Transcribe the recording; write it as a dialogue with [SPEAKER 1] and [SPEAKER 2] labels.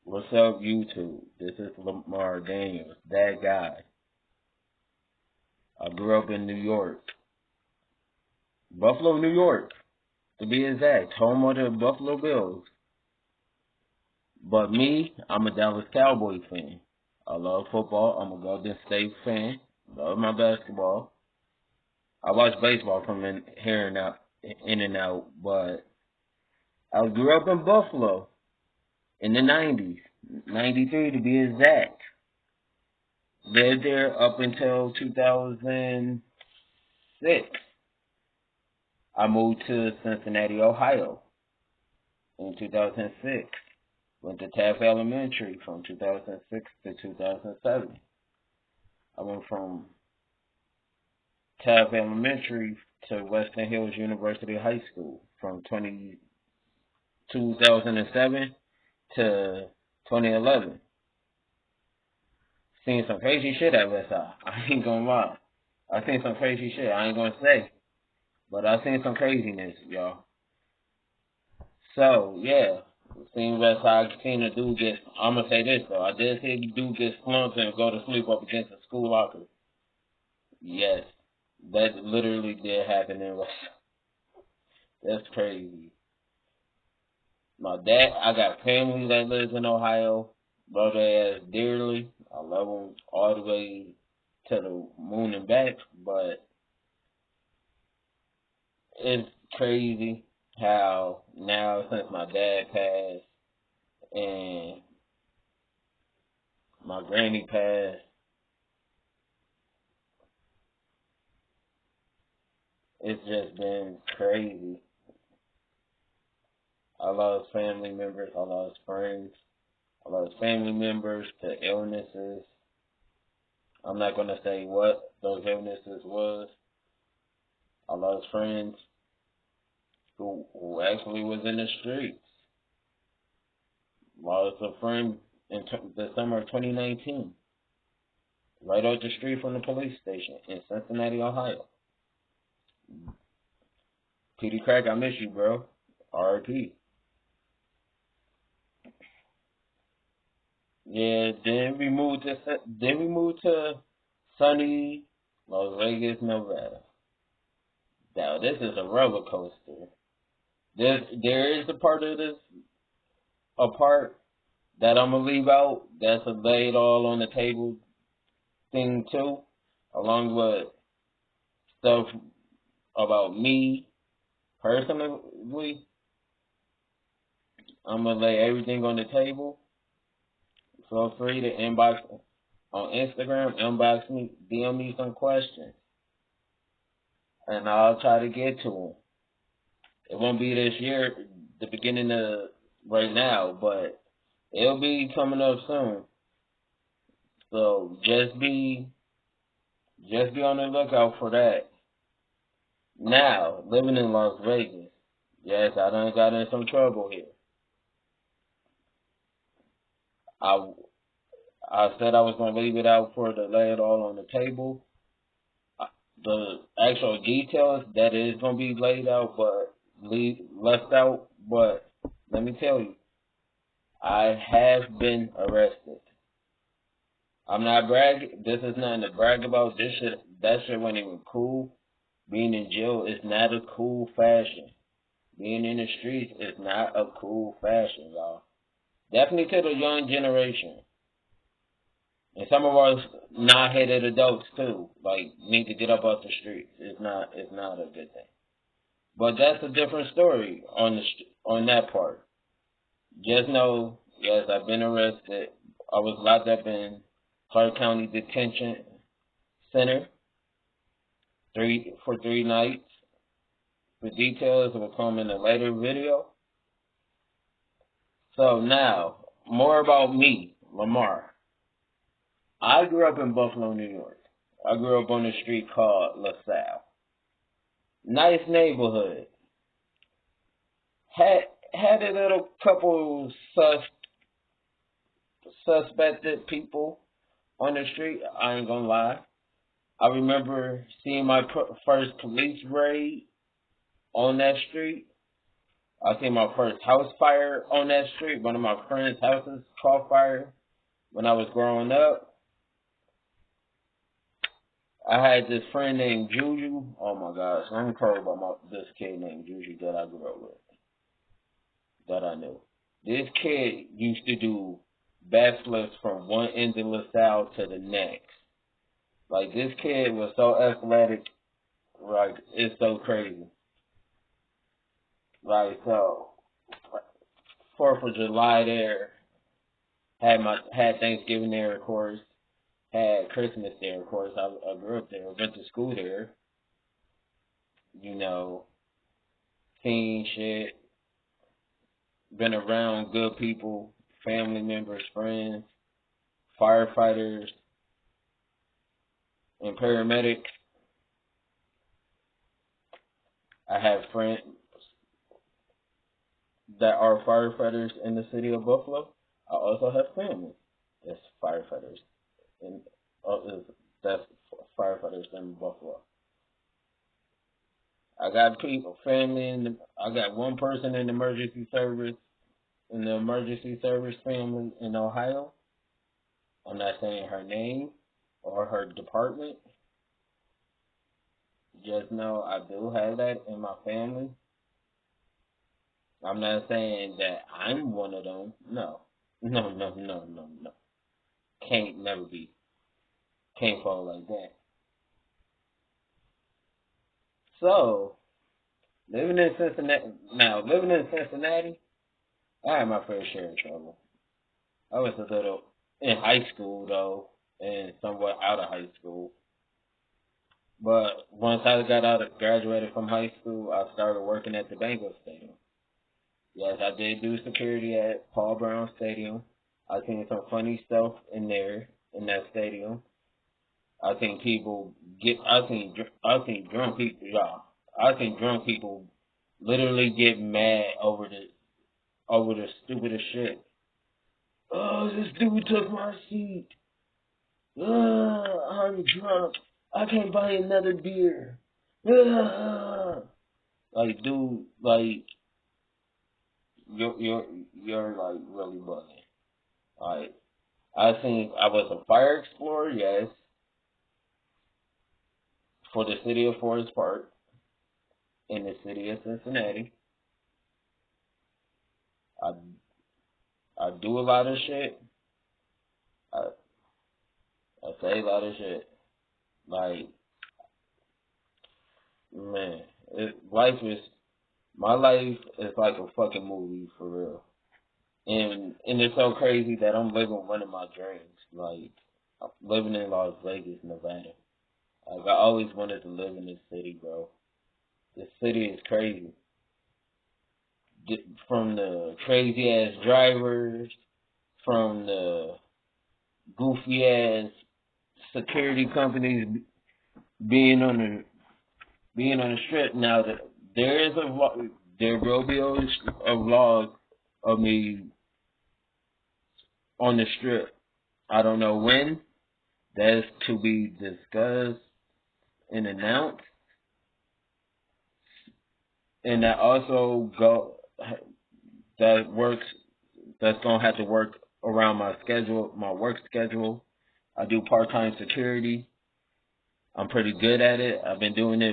[SPEAKER 1] What's up, YouTube? This is Lamar Daniels, that guy. I grew up in New York, Buffalo, New York, to be exact, home of the Buffalo Bills. But me, I'm a Dallas Cowboy fan. I love football. I'm a Golden State fan. Love my basketball. I watch baseball from here and out, in and out. But I grew up in Buffalo in the '90s, '93 to be exact. Lived there up until 2006. I moved to Cincinnati, Ohio in 2006. Went to Taft Elementary from 2006 to 2007. I went from Taft Elementary to Western Hills University High School from 2007 to 2011. Seen some crazy shit at Westside. I ain't gonna lie. I seen some crazy shit. I ain't gonna say. But I seen some craziness, y'all. So, yeah. Seen Westside, seen a dude get, I'm gonna say this though. I did see the dude get slumped and go to sleep up against a school locker. Yes. That literally did happen in Westside. That's crazy. My dad, I got family that lives in Ohio. Love their ass dearly. I love them all the way to the moon and back. But it's crazy how now since my dad passed and my granny passed, it's just been crazy. I lost family members, I lost friends, I lost family members to illnesses. I'm not gonna say what those illnesses was. I lost friends who actually was in the streets. Lost a friend in the summer of 2019, right out the street from the police station in Cincinnati, Ohio. Petey Crack, I miss you, bro. R.I.P. Yeah, then we moved to sunny Las Vegas, Nevada. Now this is a roller coaster. There is a part that I'm gonna leave out. That's a lay it all on the table thing too, along with stuff about me personally. I'm gonna lay everything on the table. Feel free to inbox on Instagram, inbox me, DM me some questions, and I'll try to get to them. It won't be this year, the beginning of right now, but it'll be coming up soon. So just be on the lookout for that. Now, living in Las Vegas, yes, I done got in some trouble here. I I said I was gonna leave it out for to lay it all on the table. The actual details that is gonna be laid out, but left out. But let me tell you, I have been arrested. I'm not bragging. This is nothing to brag about. That shit wasn't even cool. Being in jail is not a cool fashion. Being in the streets is not a cool fashion, y'all. Definitely to the young generation. And some of us not-headed adults too, like need to get up off the streets. It's not a good thing. But that's a different story on that part. Just know, yes, I've been arrested. I was locked up in Clark County Detention Center 3 nights. The details will come in a later video. So now, more about me, Lamar. I grew up in Buffalo, New York. I grew up on a street called LaSalle. Nice neighborhood. Had a little couple suspected people on the street. I ain't gonna lie. I remember seeing my first police raid on that street. I seen my first house fire on that street. One of my friends' houses caught fire when I was growing up. I had this friend named Juju. Oh my gosh, let me tell you about this kid named Juju that I grew up with, that I knew. This kid used to do backflips from one end of LaSalle to the next. Like, this kid was so athletic, like, it's so crazy. Like, so, 4th of July there, had Thanksgiving there, of course, had Christmas there, of course. I grew up there, went to school there, you know, seen shit, been around good people, family members, friends, firefighters, and paramedics. I have friends that are firefighters in the city of Buffalo. I also have family that's firefighters, and that's firefighters in Buffalo. I got family I got one person in the emergency service family in Ohio. I'm not saying her name or her department. Just know I do have that in my family. I'm not saying that I'm one of them. No. No, no, no, no, no. Can't never be. Can't fall like that. So, living in Cincinnati, I had my fair share of trouble. I was a little in high school though, and somewhat out of high school. But once I graduated from high school, I started working at the Bengals Stadium. Yes, I did do security at Paul Brown Stadium. I seen some funny stuff in there in that stadium. I seen people get. I seen drunk people. Y'all. I seen drunk people literally get mad over the stupidest shit. Oh, this dude took my seat. I'm drunk. I can't buy another beer. Like, dude, like you're like really bugging. Like, I think I was a fire explorer, yes, for the city of Forest Park in the city of Cincinnati. I I do a lot of shit. I I say a lot of shit. Like, man, life is my life is like a fucking movie for real. And it's so crazy that I'm living one of my dreams. Like, I'm living in Las Vegas, Nevada. Like, I always wanted to live in this city, bro. This city is crazy. From the crazy ass drivers, from the goofy ass security companies being on the strip. Now that there will be a vlog of me on the strip. I don't know when. That's to be discussed and announced. And that also that works. That's gonna have to work around my schedule, my work schedule. I do part-time security. I'm pretty good at it. I've been doing it